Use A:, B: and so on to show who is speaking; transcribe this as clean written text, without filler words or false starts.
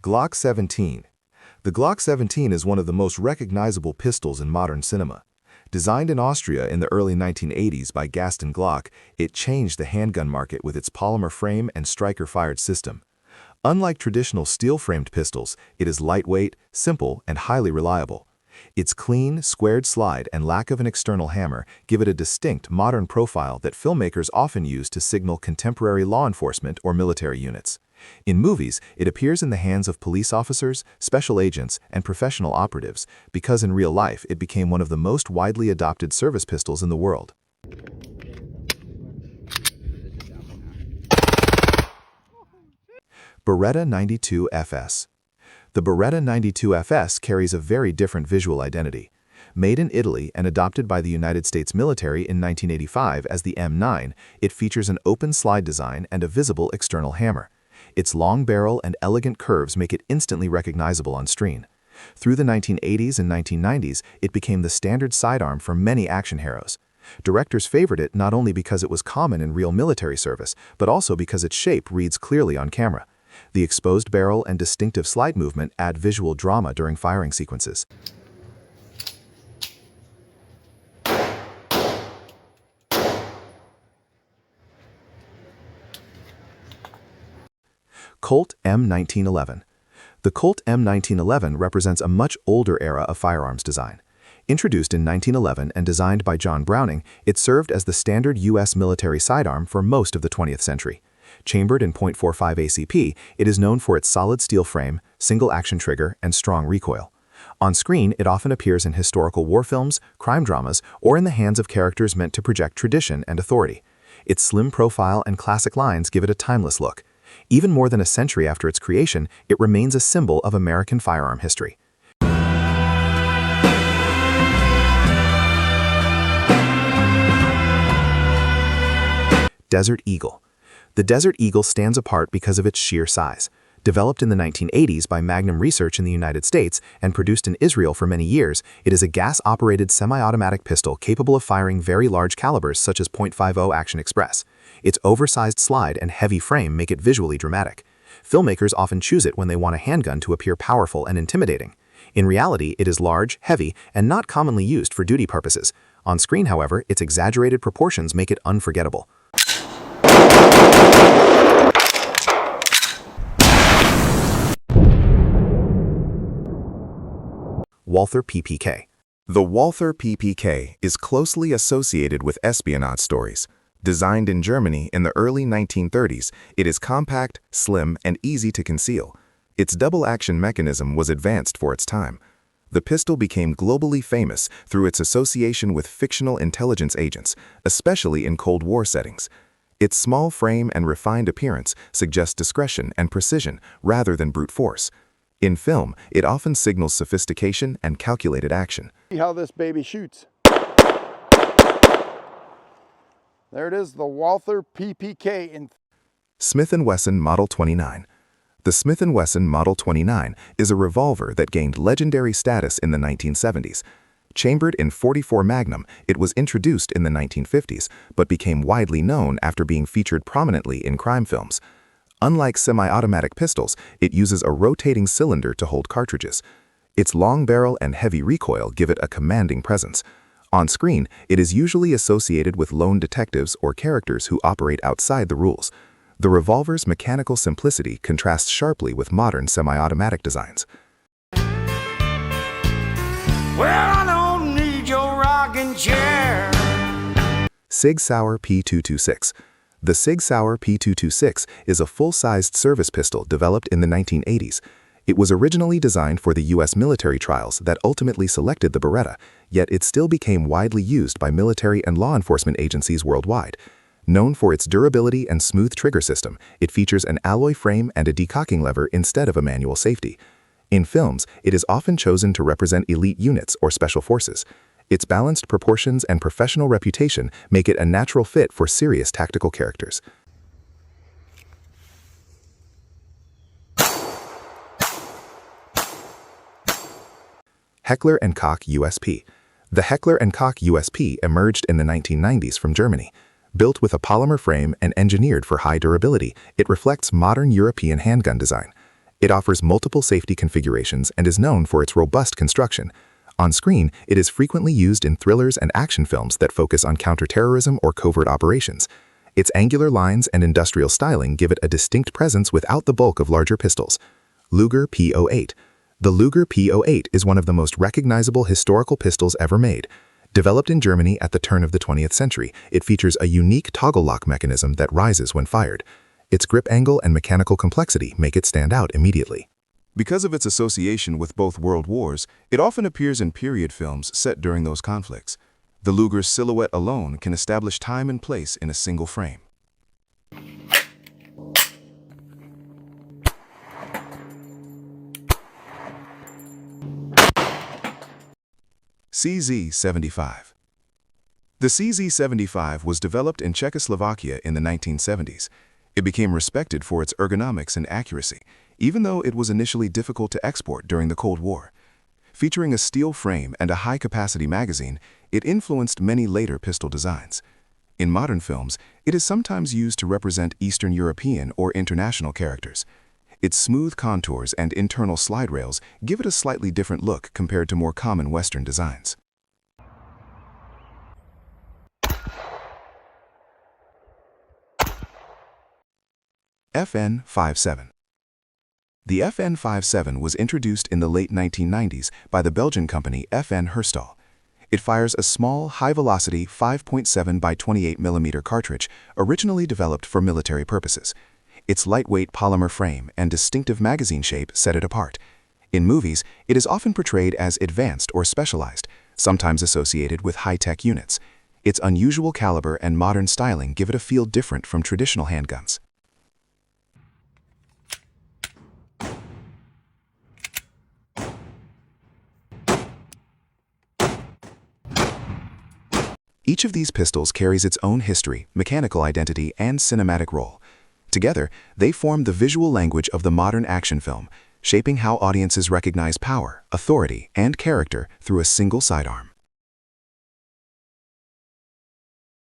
A: Glock 17. The Glock 17 is one of the most recognizable pistols in modern cinema. Designed in Austria in the early 1980s by Gaston Glock, it changed the handgun market with its polymer frame and striker-fired system. Unlike traditional steel-framed pistols, it is lightweight, simple, and highly reliable. Its clean, squared slide and lack of an external hammer give it a distinct modern profile that filmmakers often use to signal contemporary law enforcement or military units. In movies, it appears in the hands of police officers, special agents, and professional operatives because in real life it became one of the most widely adopted service pistols in the world. Beretta 92 FS. The Beretta 92 FS carries a very different visual identity. Made in Italy and adopted by the United States military in 1985 as the M9, it features an open slide design and a visible external hammer. Its long barrel and elegant curves make it instantly recognizable on screen. Through the 1980s and 1990s, it became the standard sidearm for many action heroes. Directors favored it not only because it was common in real military service, but also because its shape reads clearly on camera. The exposed barrel and distinctive slide movement add visual drama during firing sequences. Colt M1911. The Colt M1911 represents a much older era of firearms design. Introduced in 1911 and designed by John Browning, it served as the standard U.S. military sidearm for most of the 20th century. Chambered in .45 ACP, it is known for its solid steel frame, single-action trigger, and strong recoil. On screen, it often appears in historical war films, crime dramas, or in the hands of characters meant to project tradition and authority. Its slim profile and classic lines give it a timeless look. Even more than a century after its creation, it remains a symbol of American firearm history. Desert Eagle. The Desert Eagle stands apart because of its sheer size. Developed in the 1980s by Magnum Research in the United States and produced in Israel for many years, it is a gas-operated semi-automatic pistol capable of firing very large calibers such as .50 Action Express. Its oversized slide and heavy frame make it visually dramatic. Filmmakers often choose it when they want a handgun to appear powerful and intimidating. In reality, it is large, heavy, and not commonly used for duty purposes. On screen, however, its exaggerated proportions make it unforgettable. Walther PPK.
B: The Walther PPK is closely associated with espionage stories. Designed in Germany in the early 1930s, it is compact, slim, and easy to conceal. Its double-action mechanism was advanced for its time. The pistol became globally famous through its association with fictional intelligence agents, especially in Cold War settings. Its small frame and refined appearance suggest discretion and precision rather than brute force. In film, it often signals sophistication and calculated action.
C: See how this baby shoots. There it is, the Walther PPK.
B: Smith & Wesson Model 29. The Smith & Wesson Model 29 is a revolver that gained legendary status in the 1970s. Chambered in .44 Magnum, it was introduced in the 1950s, but became widely known after being featured prominently in crime films. Unlike semi-automatic pistols, it uses a rotating cylinder to hold cartridges. Its long barrel and heavy recoil give it a commanding presence. On screen, it is usually associated with lone detectives or characters who operate outside the rules. The revolver's mechanical simplicity contrasts sharply with modern semi-automatic designs.
D: Well, I don't need your rocking chair.
B: SIG Sauer P226. The SIG Sauer P226 is a full-sized service pistol developed in the 1980s. It was originally designed for the U.S. military trials that ultimately selected the Beretta, yet it still became widely used by military and law enforcement agencies worldwide. Known for its durability and smooth trigger system, it features an alloy frame and a decocking lever instead of a manual safety. In films, it is often chosen to represent elite units or special forces. Its balanced proportions and professional reputation make it a natural fit for serious tactical characters. Heckler & Koch USP. The Heckler & Koch USP emerged in the 1990s from Germany. Built with a polymer frame and engineered for high durability, it reflects modern European handgun design. It offers multiple safety configurations and is known for its robust construction. On screen, it is frequently used in thrillers and action films that focus on counterterrorism or covert operations. Its angular lines and industrial styling give it a distinct presence without the bulk of larger pistols. Luger P08. The Luger P08 is one of the most recognizable historical pistols ever made. Developed in Germany at the turn of the 20th century, it features a unique toggle lock mechanism that rises when fired. Its grip angle and mechanical complexity make it stand out immediately.
A: Because of its association with both world wars, it often appears in period films set during those conflicts. The Luger's silhouette alone can establish time and place in a single frame. CZ75. The CZ75 was developed in Czechoslovakia in the 1970s. It became respected for its ergonomics and accuracy, even though it was initially difficult to export during the Cold War. Featuring a steel frame and a high-capacity magazine, it influenced many later pistol designs. In modern films, it is sometimes used to represent Eastern European or international characters. Its smooth contours and internal slide rails give it a slightly different look compared to more common Western designs. FN57. The FN57 was introduced in the late 1990s by the Belgian company FN Herstal. It fires a small, high-velocity 5.7 by 28 mm cartridge originally developed for military purposes. Its lightweight polymer frame and distinctive magazine shape set it apart. In movies, it is often portrayed as advanced or specialized, sometimes associated with high-tech units. Its unusual caliber and modern styling give it a feel different from traditional handguns. Each of these pistols carries its own history, mechanical identity, and cinematic role. Together, they form the visual language of the modern action film, shaping how audiences recognize power, authority, and character through a single sidearm.